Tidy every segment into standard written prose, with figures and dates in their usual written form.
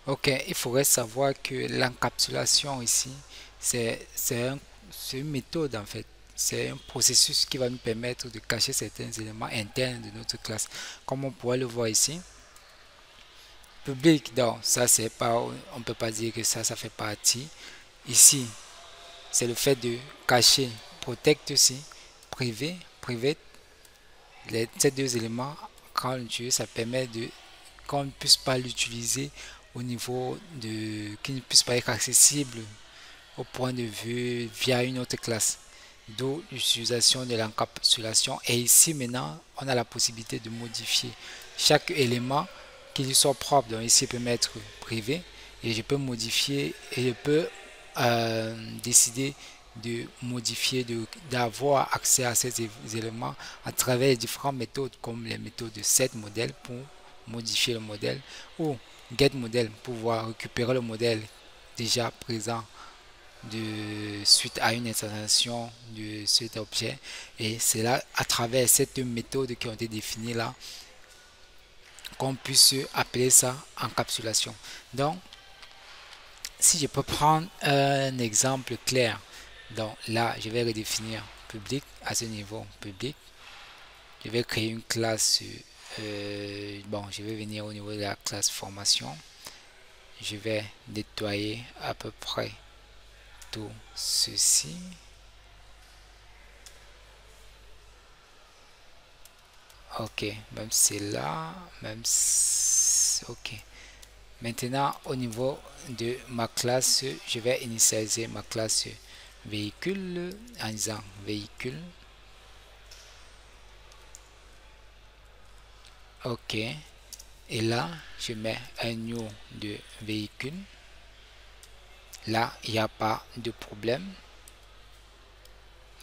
Ok, il faudrait savoir que l'encapsulation ici, c'est une méthode en fait. C'est un processus qui va nous permettre de cacher certains éléments internes de notre classe. Comme on pourrait le voir ici, public, donc ça c'est pas, on peut pas dire que ça fait partie. Ici, c'est le fait de cacher, protect aussi, privé, private, ces deux éléments, quand on utilise, ça permet de qu'on ne puisse pas l'utiliser au niveau de, qu'il ne puisse pas être accessible au point de vue via une autre classe. D'où l'utilisation de l'encapsulation. Et ici maintenant, on a la possibilité de modifier chaque élément qui lui soit propre. Donc ici, je peux mettre privé et je peux modifier et je peux décider de modifier, d'avoir accès à ces éléments à travers les différentes méthodes comme les méthodes de set modèle pour modifier le modèle ou get modèle pour pouvoir récupérer le modèle déjà présent de suite à une installation de cet objet. Et c'est là, à travers cette méthode qui ont été définies là, qu'on puisse appeler ça encapsulation. Donc, si je peux prendre un exemple clair, donc là, je vais redéfinir public à ce niveau public. Je vais créer une classe. Bon, je vais venir au niveau de la classe formation. Je vais nettoyer à peu près tout ceci. Ok, même c'est là, même ok. Maintenant, au niveau de ma classe, je vais initialiser ma classe véhicule en disant véhicule. Ok. Et là, je mets un new de véhicule. Là, il n'y a pas de problème.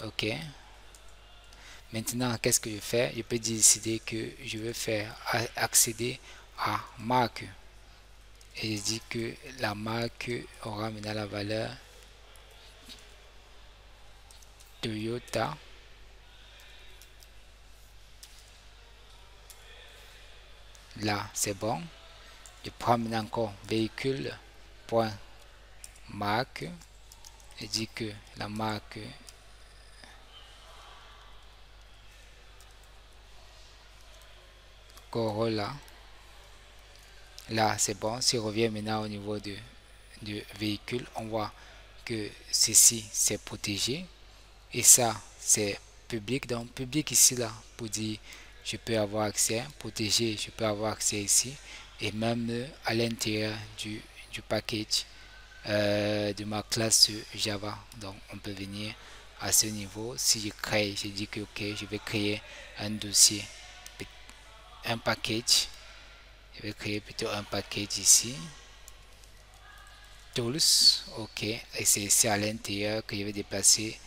Ok. Maintenant, qu'est-ce que je fais? Je peux décider que je veux faire accéder à marque. Et je dis que la marque aura maintenant la valeur Toyota. Là, c'est bon. Je prends maintenant encore véhicule point marque et dis que la marque Corolla. Là, c'est bon. Si on revient maintenant au niveau de véhicule, on voit que ceci c'est protégé et ça c'est public. Donc public ici là pour dire je peux avoir accès, protégé, je peux avoir accès ici et même à l'intérieur du package de ma classe Java. Donc on peut venir à ce niveau. Si je crée, je dis que ok, je vais créer un dossier, un package. Je vais créer plutôt un package ici. Tools, ok. Et c'est ici à l'intérieur que je vais déplacer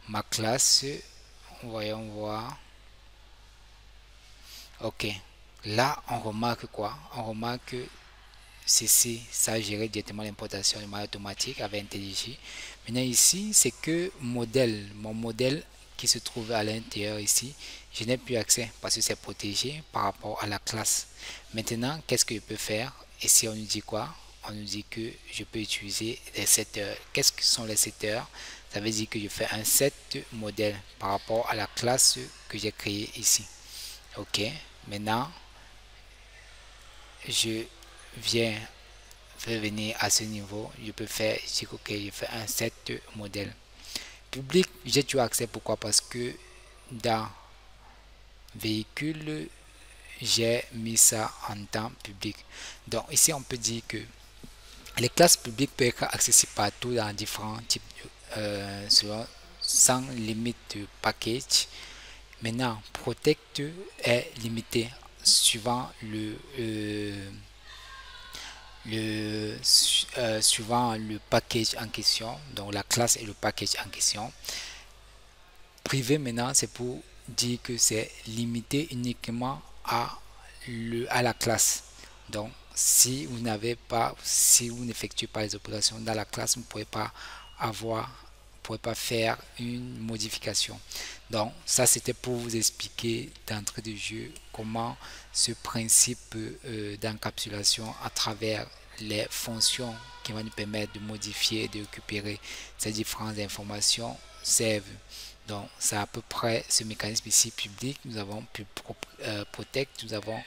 ma classe. Voyons voir. Ok. Là, on remarque quoi? On remarque que ceci, ça gérer directement l'importation de manière automatique avec IntelliJ. Maintenant ici, c'est que modèle, mon modèle qui se trouve à l'intérieur ici, je n'ai plus accès parce que c'est protégé par rapport à la classe. Maintenant, qu'est-ce que je peux faire? Et si on nous dit quoi? On nous dit que je peux utiliser les setters. Qu'est-ce que sont les setters? Ça veut dire que je fais un set modèle par rapport à la classe que j'ai créée ici. Ok, maintenant je viens revenir à ce niveau. Je peux faire, je dis ok, je fais un set modèle. Public, j'ai toujours accès. Pourquoi? Parce que dans véhicule, j'ai mis ça en temps public. Donc ici, on peut dire que les classes publiques peuvent être accessibles partout dans différents types sans limite de package. Maintenant, Protect est limité suivant suivant le package en question, donc la classe et le package en question. Privé maintenant, c'est pour dire que c'est limité uniquement à la classe. Donc, si vous n'avez pas, si vous n'effectuez pas les opérations dans la classe, vous ne pouvez pas avoir, vous pouvez pas faire une modification. Donc, ça c'était pour vous expliquer d'entrée de jeu comment ce principe d'encapsulation à travers les fonctions qui vont nous permettre de modifier et de récupérer ces différentes informations servent. Donc, c'est à peu près ce mécanisme ici public. Nous avons protect, nous avons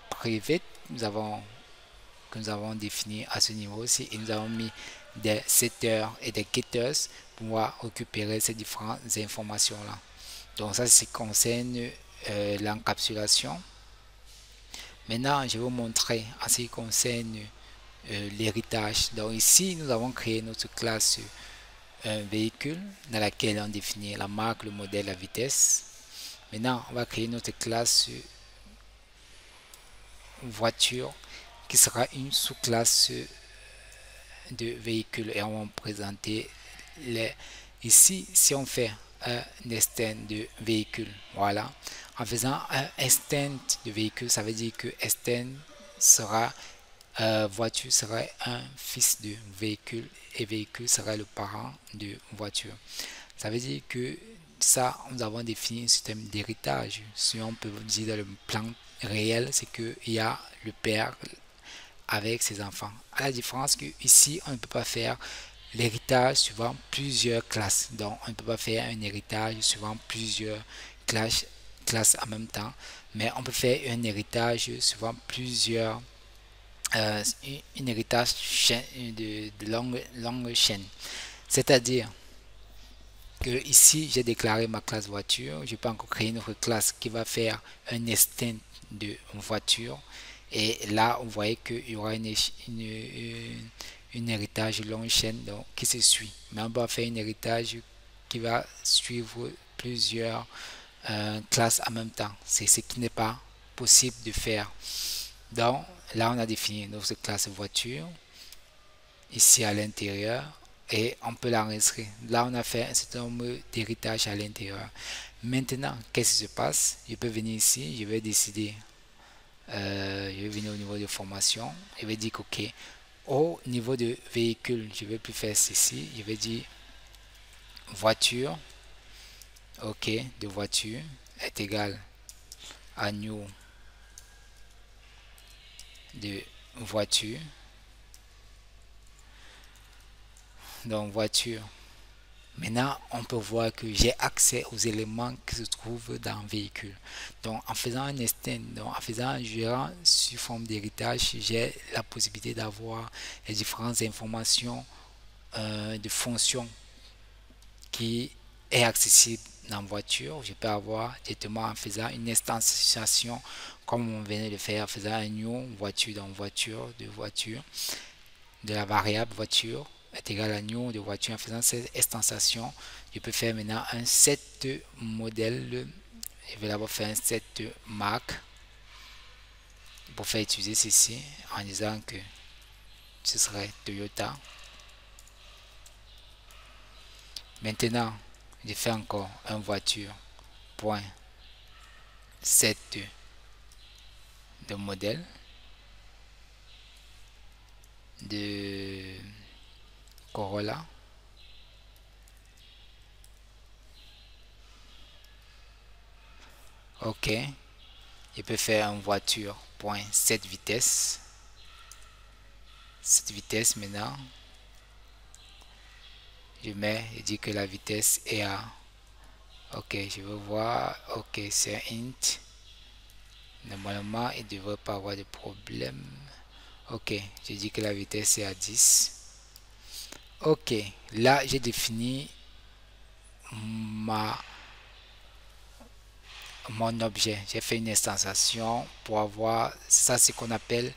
private, que nous avons défini à ce niveau aussi, et nous avons mis des setters et des getters pour pouvoir récupérer ces différentes informations là. Donc ça, c'est ce qui concerne l'encapsulation. Maintenant, je vais vous montrer en ce qui concerne l'héritage. Donc ici, nous avons créé notre classe véhicule dans laquelle on définit la marque, le modèle, la vitesse. Maintenant, on va créer notre classe voiture qui sera une sous-classe de véhicule et on va présenter les ici. Si on fait un instant de véhicule, voilà, en faisant un instant de véhicule, ça veut dire que instant sera voiture sera un fils de véhicule et véhicule sera le parent de voiture. Ça veut dire que ça, nous avons défini un système d'héritage. Si on peut vous dire dans le plan réel, c'est qu'il y a le père avec ses enfants. À la différence que ici, on ne peut pas faire l'héritage suivant plusieurs classes. Donc, on ne peut pas faire un héritage suivant plusieurs classes en même temps, mais on peut faire un héritage suivant plusieurs un héritage de longue chaîne. C'est-à-dire que ici, j'ai déclaré ma classe voiture. Je peux encore créer une autre classe qui va faire un instant de voiture. Et là, vous voyez qu'il y aura une héritage longue chaîne donc, qui se suit. Mais on va faire un héritage qui va suivre plusieurs classes en même temps. C'est ce qui n'est pas possible de faire. Donc, là, on a défini notre classe voiture ici à l'intérieur et on peut l'enregistrer. Là, on a fait un certain nombre d'héritages à l'intérieur. Maintenant, qu'est-ce qui se passe? Je peux venir ici, je vais décider, je vais venir au niveau de formation, je vais dire OK. Au niveau de véhicule, je vais plus faire ceci, je vais dire voiture, OK, de voiture est égal à new de voiture. Donc voiture. Maintenant, on peut voir que j'ai accès aux éléments qui se trouvent dans le véhicule. Donc, en faisant un instant, donc en faisant un gérant sous forme d'héritage, j'ai la possibilité d'avoir les différentes informations de fonction qui est accessible dans la voiture. Je peux avoir directement en faisant une instantiation comme on venait de faire, en faisant un new voiture dans voiture de la variable voiture est égal à new de voiture. En faisant cette extension, je peux faire maintenant un set modèle. Je vais d'abord faire un set marque pour faire utiliser ceci en disant que ce serait Toyota. Maintenant, je fais encore un voiture point set de modèle de Corolla. OK. Je peux faire un voiture point cette vitesse. Cette vitesse maintenant. Je mets, je dis que la vitesse est à. OK, je veux voir. OK, c'est un int. Normalement, il ne devrait pas avoir de problème. OK, je dis que la vitesse est à 10. OK, là, j'ai défini mon objet. J'ai fait une extension pour avoir, ça c'est ce qu'on appelle,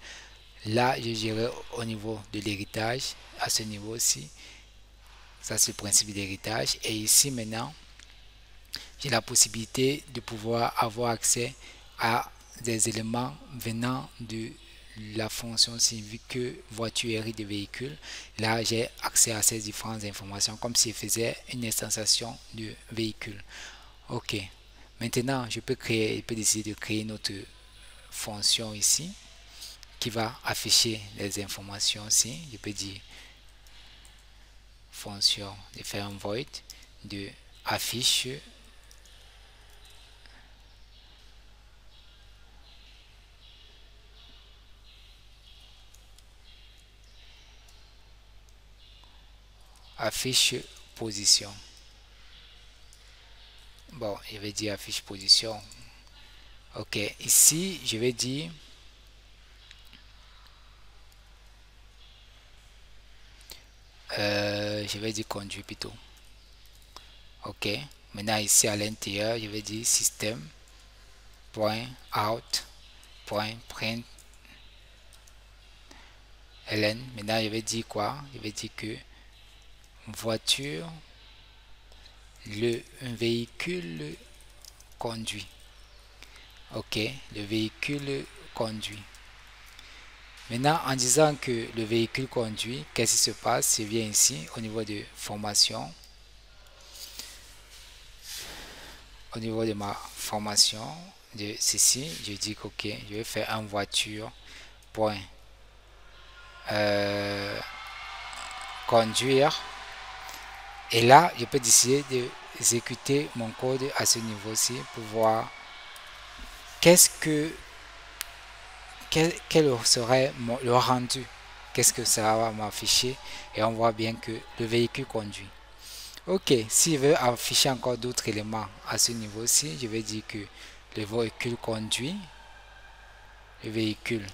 là je gérais au niveau de l'héritage, à ce niveau ci, ça c'est le principe d'héritage. Et ici maintenant, j'ai la possibilité de pouvoir avoir accès à des éléments venant de la fonction civique que voiture hérite de véhicule. Là j'ai accès à ces différentes informations comme si je faisais une extension de véhicule. OK. Maintenant, je peux décider de créer notre fonction ici qui va afficher les informations ici. Je peux dire fonction de faire un void de affiche affiche position. Bon, je vais dire affiche position. Ok, ici, je vais dire conduit plutôt. Ok, maintenant ici à l'intérieur, je vais dire système.out.print ln. Maintenant, je vais dire quoi? Je vais dire que voiture, un véhicule conduit. Ok, le véhicule conduit. Maintenant, en disant que le véhicule conduit, qu'est-ce qui se passe? Je viens ici au niveau de formation. Au niveau de ma formation de ceci, je dis que ok, je vais faire un voiture point conduire. Et là, je peux décider d'exécuter mon code à ce niveau-ci pour voir qu'est-ce que quel serait le rendu, qu'est-ce que ça va m'afficher, et on voit bien que le véhicule conduit. Ok, s'il veut afficher encore d'autres éléments à ce niveau-ci, je vais dire que le véhicule conduit, le véhicule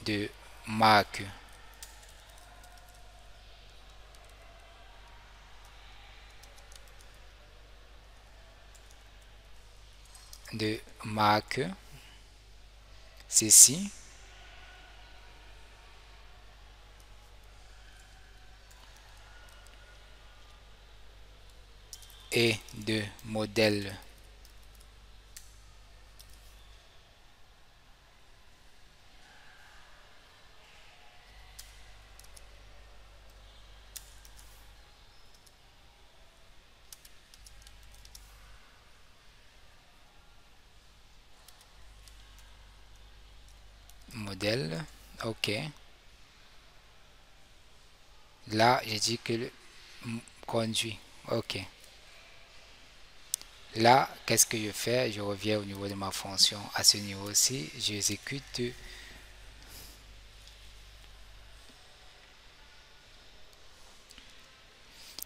de marque ceci, et de modèle ok. Là, j'ai dit que le conduit, ok. Là, qu'est-ce que je fais? Je reviens au niveau de ma fonction. À ce niveau-ci, j'exécute.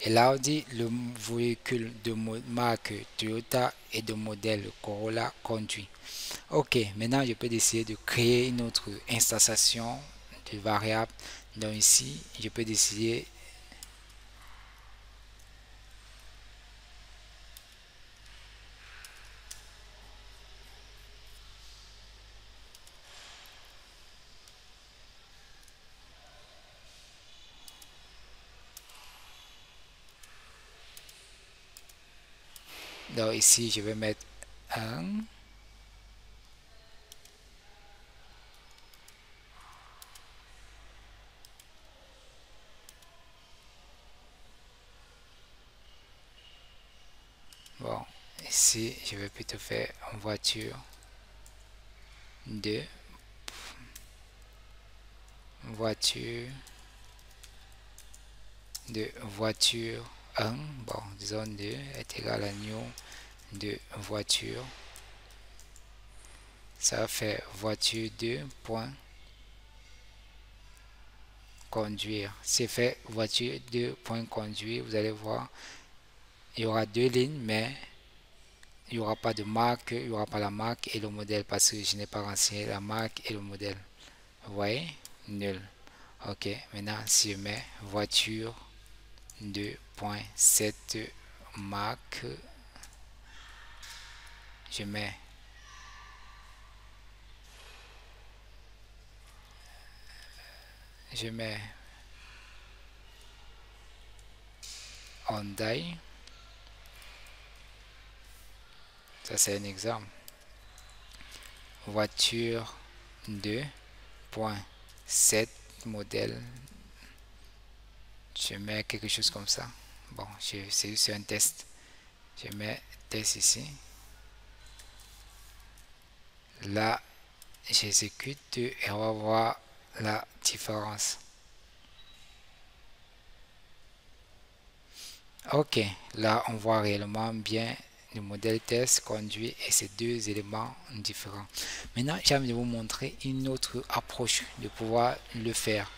Et là, on dit le véhicule de marque Toyota et de modèle Corolla conduit. Ok, maintenant je peux décider de créer une autre instanciation de variable. Donc ici, je peux décider donc ici je vais mettre 1. Bon, ici je vais plutôt faire une voiture 2, voiture de voiture 1, bon disons 2 est égal à new de voiture, ça va faire voiture 2 point conduire. C'est fait voiture 2 point conduire, vous allez voir il y aura deux lignes, mais il n'y aura pas de marque, il n'y aura pas la marque et le modèle parce que je n'ai pas renseigné la marque et le modèle. Vous voyez? Nul. Ok, maintenant si je mets voiture 2.7 marque, je mets Hyundai, ça c'est un exemple. Voiture 2.7 modèle, je mets quelque chose comme ça. Bon, c'est juste un test. Je mets test ici. Là, j'exécute et on va voir la différence. Ok, là on voit réellement bien le modèle test conduit et ces deux éléments différents. Maintenant, j'ai envie de vous montrer une autre approche de pouvoir le faire.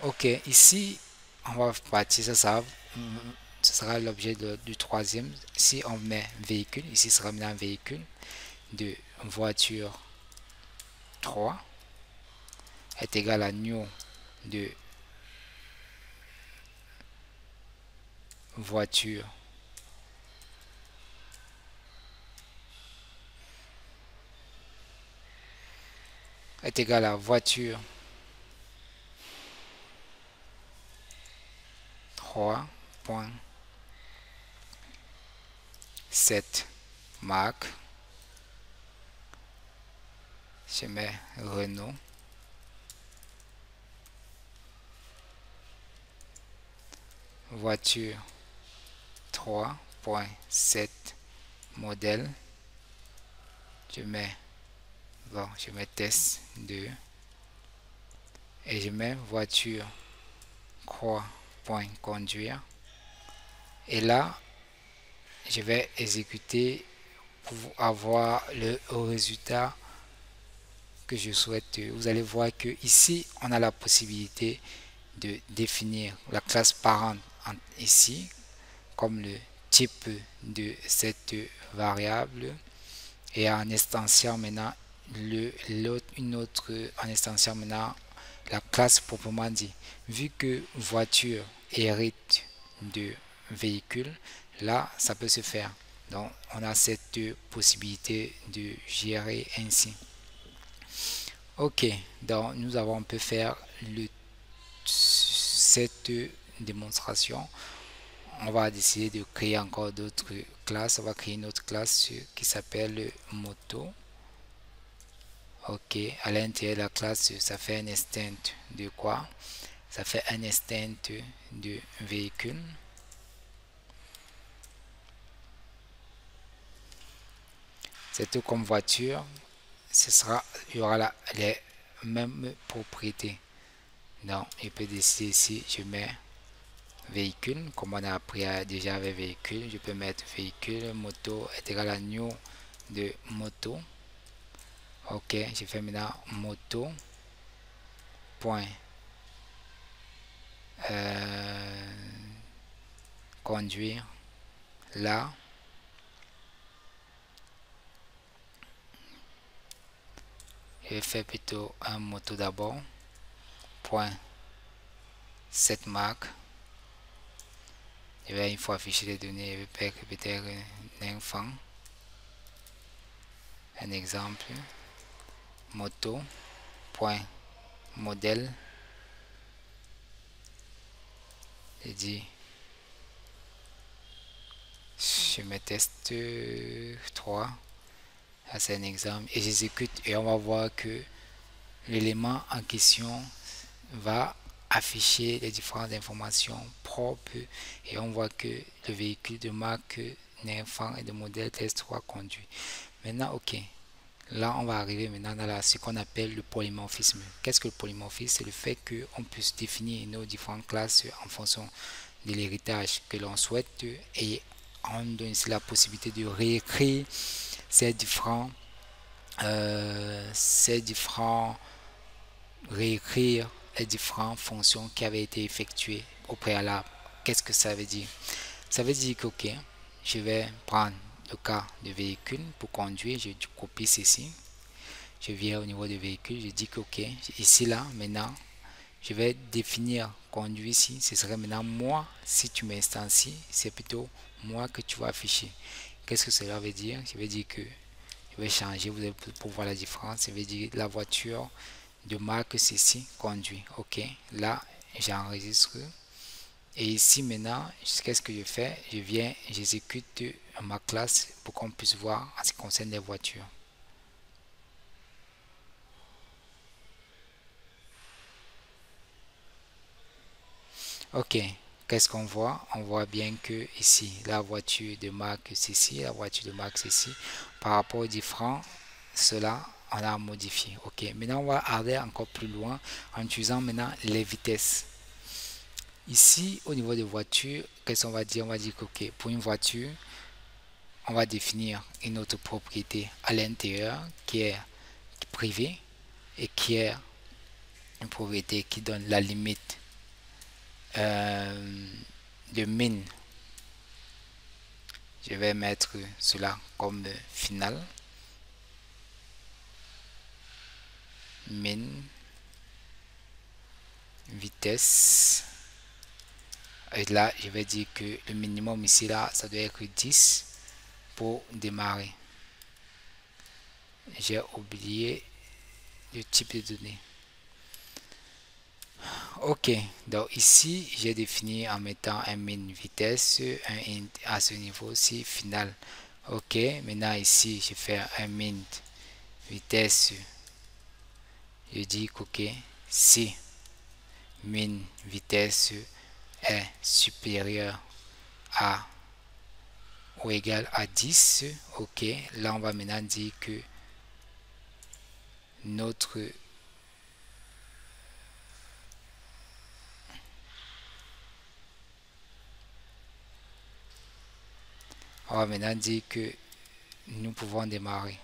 Ok, ici on va partir, ça va ce sera l'objet du troisième. Si on met véhicule, ici sera maintenant véhicule de voiture 3 est égal à new de voiture est égal à voiture 3.7 marque. Je mets Renault. Voiture 3.7 modèle. Je mets test 2 et je mets voiture 3.conduire et là je vais exécuter pour avoir le résultat que je souhaite. Vous allez voir que ici on a la possibilité de définir la classe parent ici comme le type de cette variable et en instantiant maintenant une autre en instantiant maintenant la classe proprement dit. Vu que voiture hérite de véhicule, là ça peut se faire. Donc on a cette possibilité de gérer ainsi. Ok, donc nous avons peut faire cette démonstration. On va décider de créer encore d'autres classes. On va créer une autre classe qui s'appelle moto. Ok, à l'intérieur de la classe, ça fait un instant de quoi? Ça fait un instant de véhicule. C'est tout comme voiture. Il y aura les mêmes propriétés. Donc, il peut décider ici, je mets véhicule, comme on a appris déjà avec véhicule. Je peux mettre véhicule, moto est égal à new de moto. Ok, je fais maintenant moto point conduire là. Je vais faire plutôt un moto d'abord point cette marque. Je vais une fois afficher les données, je vais peut-être un enfant, un exemple moto point modèle. Je dis je mets test 3. C'est un exemple et j'exécute et on va voir que l'élément en question va afficher les différentes informations propres et on voit que le véhicule de marque Ninfan et de modèle TS3 conduit. Maintenant, ok. Là, on va arriver maintenant dans ce qu'on appelle le polymorphisme. Qu'est-ce que le polymorphisme? C'est le fait qu'on puisse définir nos différentes classes en fonction de l'héritage que l'on souhaite et on donne ici la possibilité de réécrire ces différents réécrire les différentes fonctions qui avaient été effectuées au préalable. Qu'est-ce que ça veut dire? Ça veut dire que ok, je vais prendre le cas de véhicule pour conduire, je copie ceci, je viens au niveau de véhicule, je dis que ok, ici là maintenant je vais définir conduire ici, ce serait maintenant moi. Si tu m'instancies, c'est plutôt moi que tu vas afficher. Qu'est-ce que cela veut dire? Je vais dire que je vais changer, vous allez pour voir la différence. Je vais dire la voiture de marque ceci conduit. Ok, là j'enregistre et ici maintenant qu'est-ce que je fais? Je viens, j'exécute ma classe pour qu'on puisse voir en ce qui concerne les voitures. Ok, qu'est-ce qu'on voit? On voit bien que ici la voiture de marque ceci, la voiture de marque ceci, par rapport aux différents, cela on a modifié. Ok, maintenant on va aller encore plus loin en utilisant maintenant les vitesses. Ici au niveau de voiture, qu'est-ce qu'on va dire? On va dire que ok, pour une voiture, on va définir une autre propriété à l'intérieur qui est privée et qui est une propriété qui donne la limite de min. Je vais mettre cela comme final. Min vitesse. Et là, je vais dire que le minimum ici, là, ça doit être 10 pour démarrer. J'ai oublié le type de données. Ok, donc ici, j'ai défini en mettant un min vitesse, un int à ce niveau-ci, final. Ok, maintenant ici, je fais un min vitesse. Je dis que ok, si min vitesse est supérieur à ou égal à 10, ok, là on va maintenant dire que notre on va maintenant dire que nous pouvons démarrer.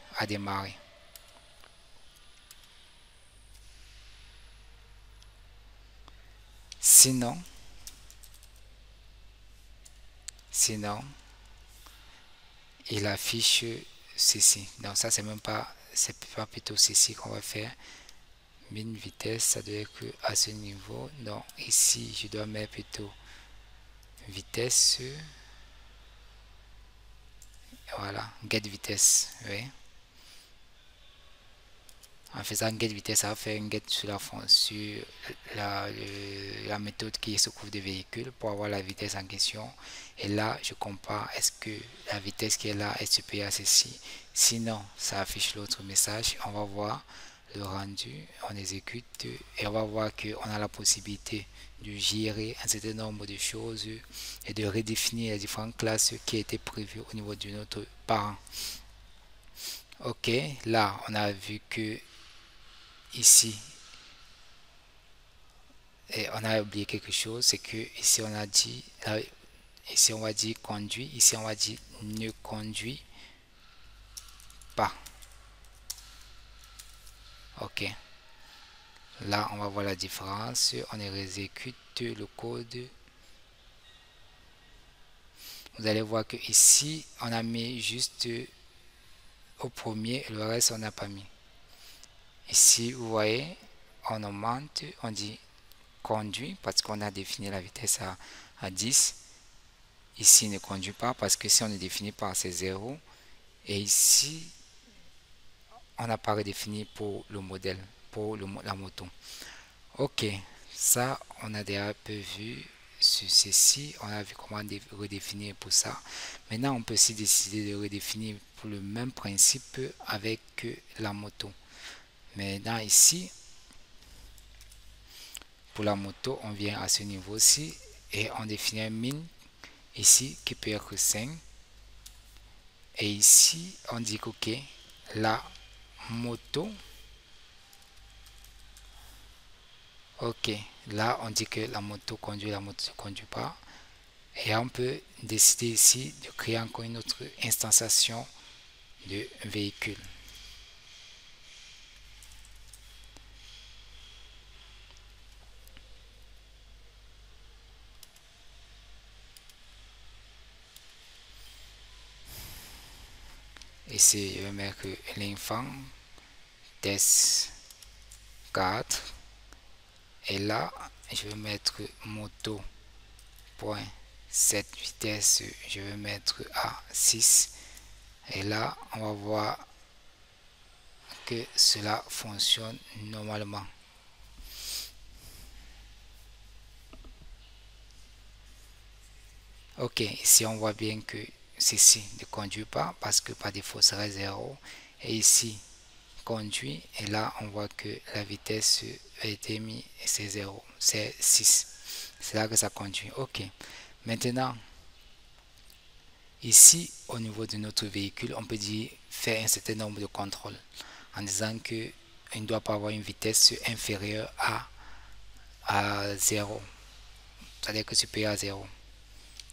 Sinon, il affiche ceci. Donc ça c'est pas plutôt ceci qu'on va faire. Min vitesse, ça doit être à ce niveau. Donc ici, je dois mettre plutôt vitesse. Voilà, get vitesse. Oui. En faisant get vitesse, ça va faire un get sur la méthode qui se couvre des véhicules pour avoir la vitesse en question. Et là, je compare est-ce que la vitesse qui est là est supérieure à ceci. Sinon, ça affiche l'autre message. On va voir le rendu, on exécute et on va voir qu'on a la possibilité de gérer un certain nombre de choses et de redéfinir les différentes classes qui étaient prévues au niveau de notre parent. Ok, là, on a vu que ici, et on a oublié quelque chose, c'est que ici on a dit, ici on va dire conduit, ici on va dire ne conduit pas. Ok, là on va voir la différence, on exécute le code. Vous allez voir que ici on a mis juste au premier, le reste on n'a pas mis. Ici vous voyez, on augmente, on dit conduit parce qu'on a défini la vitesse à 10. Ici ne conduit pas parce que si on ne définit pas c'est 0. Et ici on n'a pas redéfini pour le modèle, pour la moto. Ok, ça on a déjà un peu vu sur ceci, on a vu comment redéfinir pour ça. Maintenant on peut aussi décider de redéfinir pour le même principe avec la moto. Maintenant ici, pour la moto, on vient à ce niveau-ci et on définit un min ici qui peut être 5. Et ici, on dit que ok, la moto, ok, là on dit que la moto ne conduit pas. Et on peut décider ici de créer encore une autre instanciation de véhicule. Ici, je vais mettre l'enfant test 4. Et là, je vais mettre moto point 7 vitesse, je vais mettre à 6. Et là, on va voir que cela fonctionne normalement. Ok, ici on voit bien que ceci ne conduit pas parce que par défaut serait 0. Et ici, conduit. Et là, on voit que la vitesse a été mise et c'est 0. C'est 6. C'est là que ça conduit. Ok. Maintenant, ici, au niveau de notre véhicule, on peut dire faire un certain nombre de contrôles en disant que il ne doit pas avoir une vitesse inférieure à 0. C'est-à-dire que supérieur à 0.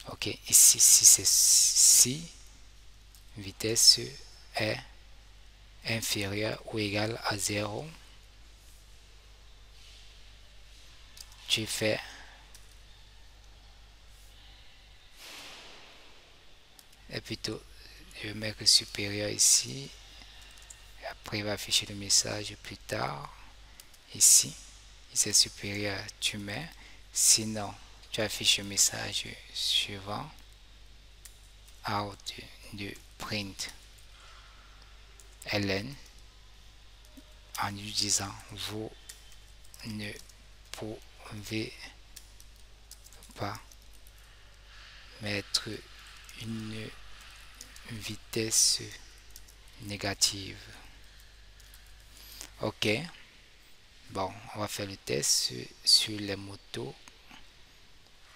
Ok, ici, si vitesse est inférieure ou égale à 0, tu fais et plutôt je vais mettre supérieur ici, et après il va afficher le message plus tard. Ici c'est supérieur, tu mets, sinon tu affiches le message suivant, out de print ln, en lui disant vous ne pouvez pas mettre une vitesse négative. Ok, bon, on va faire le test sur les motos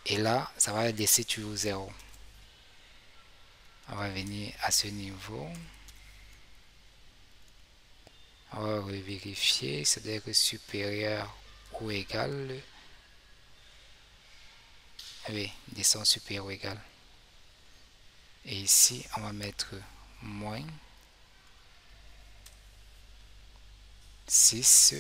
et là ça va laisser toujours 0. On va venir à ce niveau, on va vérifier, ça doit être supérieur ou égal. Oui, descend supérieur ou égal. Et ici on va mettre moins 6.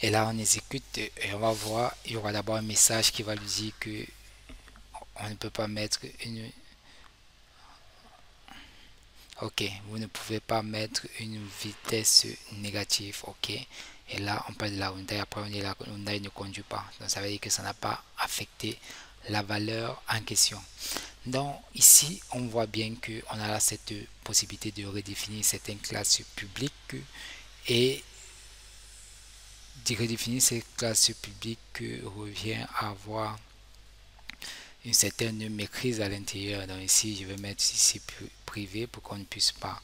Et là on exécute et on va voir, il y aura d'abord un message qui va lui dire que on ne peut pas mettre une... Ok, vous ne pouvez pas mettre une vitesse négative. Ok, et là on parle de la Hyundai, après on dit la Hyundai ne conduit pas, donc ça veut dire que ça n'a pas affecté la valeur en question. Donc ici on voit bien que on a cette possibilité de redéfinir certaines classes publiques et de redéfinir ces classes publiques revient à avoir une certaine maîtrise à l'intérieur. Donc ici je vais mettre ici privé pour qu'on ne puisse pas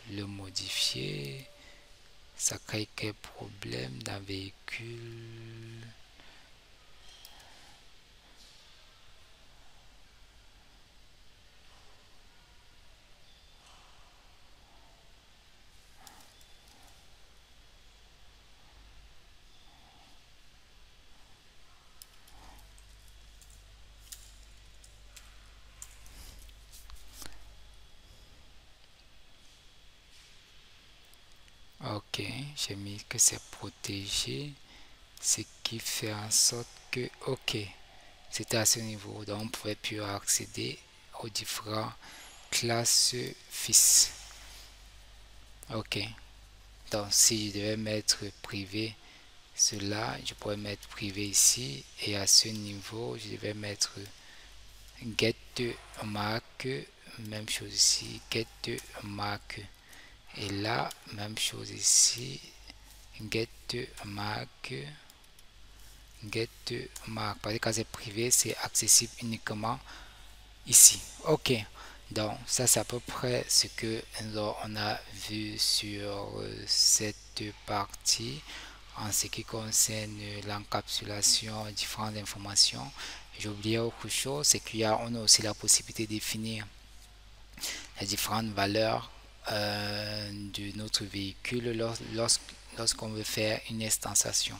le modifier. Ça crée quel problème d'un véhicule? Ok, j'ai mis que c'est protégé, ce qui fait en sorte que, ok, c'était à ce niveau, donc on pouvait plus accéder aux différentes classes fils. Ok, donc si je devais mettre privé, cela, je pourrais mettre privé ici, et à ce niveau, je devais mettre get mark, même chose ici, get mark. Et là, même chose ici, get mark, parce que quand c'est privé, c'est accessible uniquement ici. Ok, donc ça c'est à peu près ce que on a vu sur cette partie en ce qui concerne l'encapsulation différentes informations. J'ai oublié autre chose, c'est qu'on a aussi la possibilité de définir les différentes valeurs de notre véhicule lorsqu'on veut faire une extension.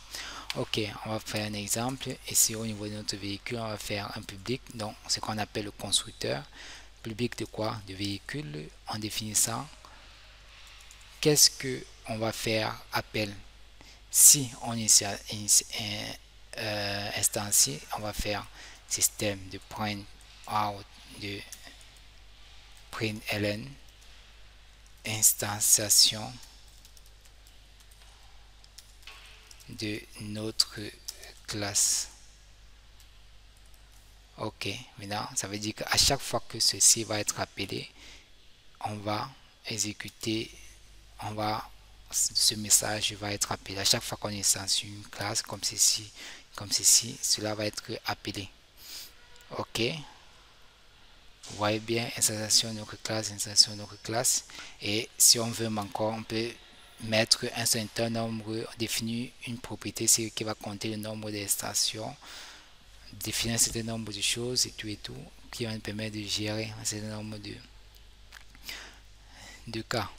Ok, on va faire un exemple. Ici au niveau de notre véhicule, on va faire un public, donc ce qu'on appelle le constructeur. Public de quoi? De véhicule, en définissant qu'est-ce que on va faire appel. Si on instancie, on va faire système de print out de print ln instanciation de notre classe. Ok, maintenant ça veut dire qu'à chaque fois que ceci va être appelé, on va exécuter, ce message va être appelé. À chaque fois qu'on instancie une classe comme ceci, cela va être appelé. Ok, vous voyez bien, installation de notre classe, et si on veut encore, on peut mettre un certain nombre, définir une propriété, c'est qui va compter le nombre d'extensions, définir un certain nombre de choses et tout, qui va nous permettre de gérer un certain nombre de cas.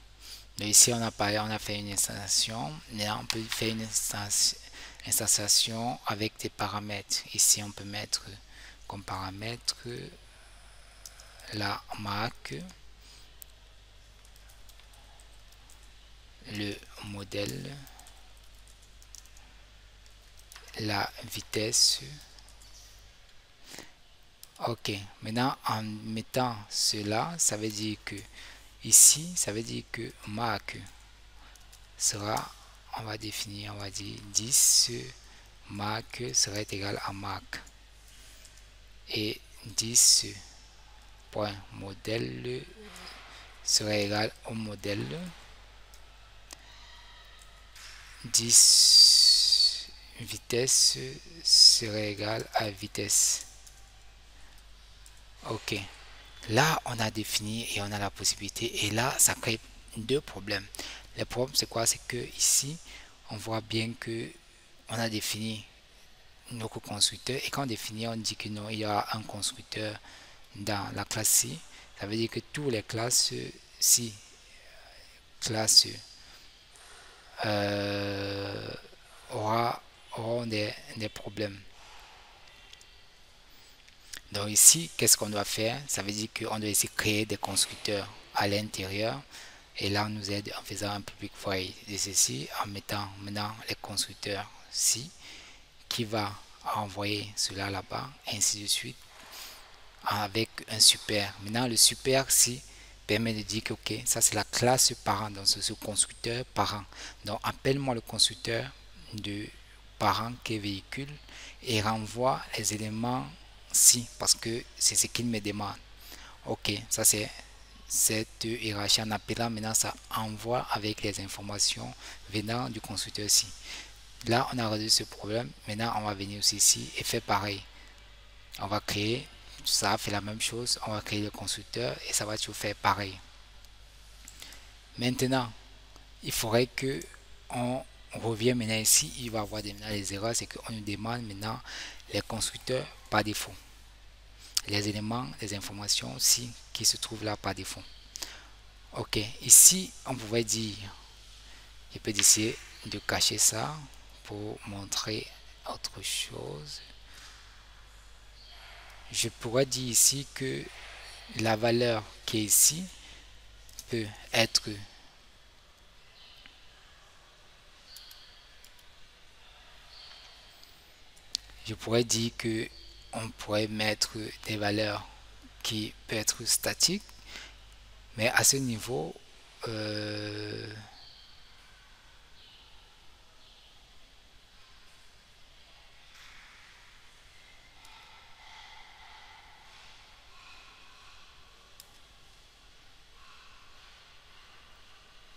Donc ici, on a fait une installation, là on peut faire une installation avec des paramètres. Ici, on peut mettre comme paramètre la marque, le modèle, la vitesse. Ok, maintenant en mettant cela, ça veut dire que ici, ça veut dire que Mach sera, on va définir, on va dire 10 Mach serait égal à Mach. Et 10 point modèle serait égal au modèle. 10 vitesse serait égal à vitesse. Ok, là on a défini et on a la possibilité, et là ça crée deux problèmes. Le problème c'est quoi? C'est que ici on voit bien que on a défini nos constructeurs, et quand on définit, on dit que non, il y a un constructeur dans la classe C. Ça veut dire que toutes les classes C, classes auront des problèmes. Donc ici, qu'est-ce qu'on doit faire? Ça veut dire qu'on doit essayer de créer des constructeurs à l'intérieur. Et là, on nous aide en faisant un public void de ceci, en mettant maintenant les constructeurs ci, qui va envoyer cela là-bas, ainsi de suite, avec un super. Maintenant, le super ci permet de dire que ok, ça c'est la classe parent, donc c'est ce constructeur parent. Donc appelle-moi le constructeur de parent qui est véhicule et renvoie les éléments ci, parce que c'est ce qu'il me demande. Ok, ça c'est cette hiérarchie. En appelant maintenant, ça envoie avec les informations venant du constructeur ci. Là on a résolu ce problème. Maintenant on va venir aussi ici et faire pareil. On va créer, ça fait la même chose, on va créer le constructeur et ça va toujours faire pareil. Maintenant il faudrait que on revient maintenant ici. Il va y avoir maintenant les erreurs, c'est qu'on nous demande maintenant les constructeurs par défaut, les éléments, les informations aussi qui se trouvent là par défaut. Ok, ici on pouvait dire, je peux essayer de cacher ça pour montrer autre chose. Je pourrais dire ici que la valeur qui est ici peut être je pourrais dire que on pourrait mettre des valeurs qui peuvent être statiques, mais à ce niveau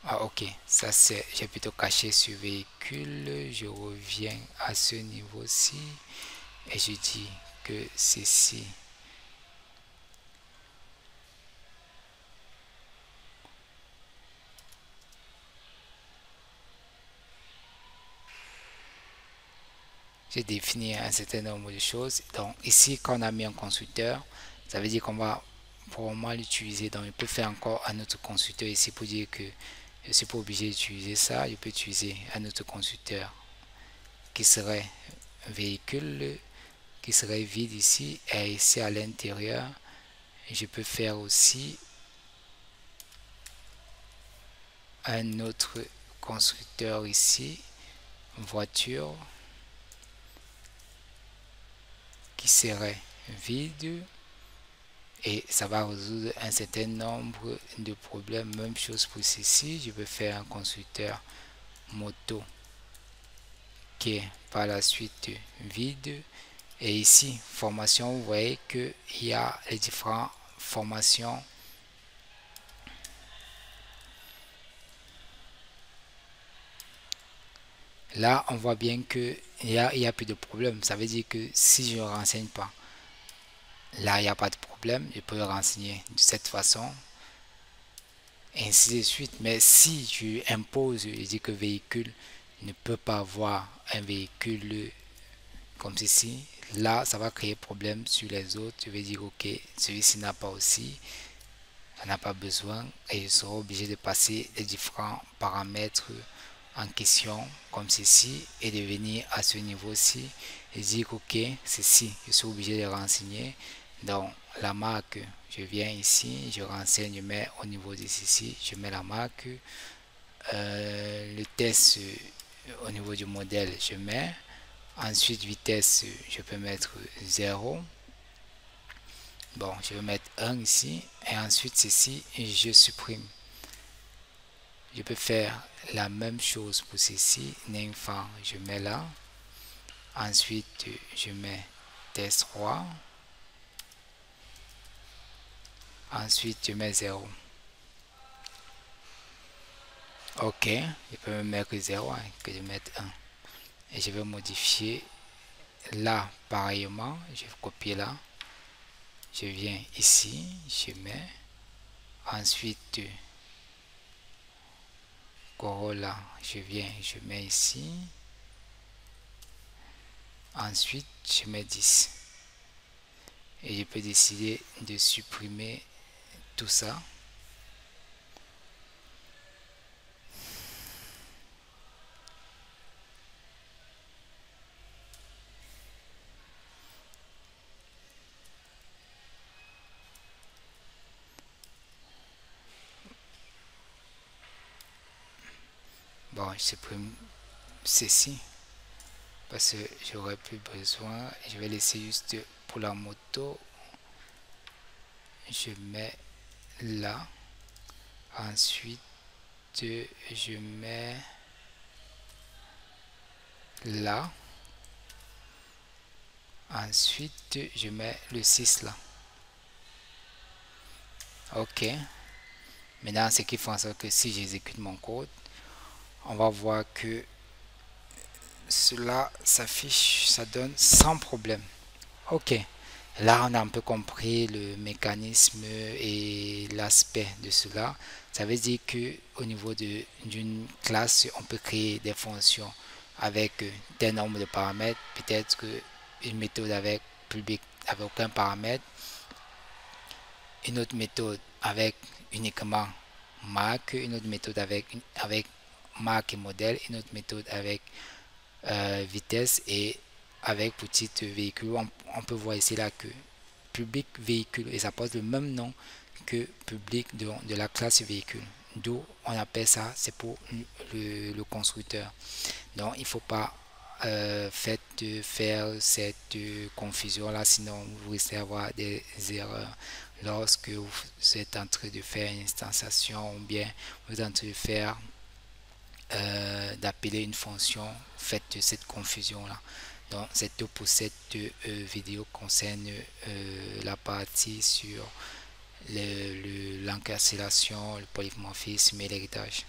ah ok, ça c'est, j'ai plutôt caché sur véhicule. Je reviens à ce niveau-ci et je dis que ceci j'ai défini un certain nombre de choses. Donc ici, quand on a mis un constructeur, ça veut dire qu'on va probablement l'utiliser. Donc je peux faire encore un autre constructeur ici pour dire que je ne suis pas obligé d'utiliser ça. Je peux utiliser un autre constructeur qui serait véhicule, qui serait vide ici, et ici à l'intérieur je peux faire aussi un autre constructeur ici, voiture, qui serait vide, et ça va résoudre un certain nombre de problèmes. Même chose pour ceci, je peux faire un constructeur moto qui est par la suite vide. Et ici formation, vous voyez que il y a les différentes formations. Là on voit bien que il y a plus de problème. Ça veut dire que si je ne renseigne pas, là il n'y a pas de problème, je peux le renseigner de cette façon, ainsi de suite. Mais si je impose, je dis que véhicule ne peut pas avoir un véhicule comme ceci, là ça va créer problème sur les autres. Je vais dire ok, celui-ci n'a pas aussi, on n'a pas besoin, et je serai obligé de passer les différents paramètres en question comme ceci et de venir à ce niveau-ci et dire ok, ceci je suis obligé de renseigner. Donc la marque, je viens ici, je renseigne, je mets au niveau de ceci, je mets la marque, le test au niveau du modèle, je mets Ensuite, vitesse, je peux mettre 0. Bon, je vais mettre 1 ici. Et ensuite, ceci, je supprime. Je peux faire la même chose pour ceci. Name je mets là. Ensuite, je mets test 3. Ensuite, je mets 0. Ok, je peux me mettre 0, hein, que je mette 1. Et je vais modifier là, pareillement. Je vais copier là. Je viens ici, je mets. Ensuite, Corolla, je viens, je mets ici. Ensuite, je mets 10. Et je peux décider de supprimer tout ça. Bon, je supprime ceci parce que j'aurais plus besoin. Je vais laisser juste pour la moto. Je mets là. Ensuite, je mets là. Ensuite, je mets le 6 là. Ok. Maintenant, ce qui fait en sorte que si j'exécute mon code, on va voir que cela s'affiche, ça donne sans problème. Ok. Là, on a un peu compris le mécanisme et l'aspect de cela. Ça veut dire que au niveau d'une classe, on peut créer des fonctions avec tel nombre de paramètres. Peut-être une méthode avec public avec aucun paramètre, une autre méthode avec uniquement marque, une autre méthode avec marque et modèle, une autre méthode avec vitesse et avec petit véhicule. On peut voir ici là que public véhicule et ça porte le même nom que public de la classe véhicule, d'où on appelle ça, c'est pour le constructeur. Donc il ne faut pas faire cette confusion là, sinon vous risquez d'avoir des erreurs lorsque vous êtes en train de faire une instanciation ou bien vous êtes en train de faire d'appeler une fonction. Faites cette confusion là. Donc c'est tout pour cette vidéo concerne la partie sur l'encapsulation, le polymorphisme et l'héritage.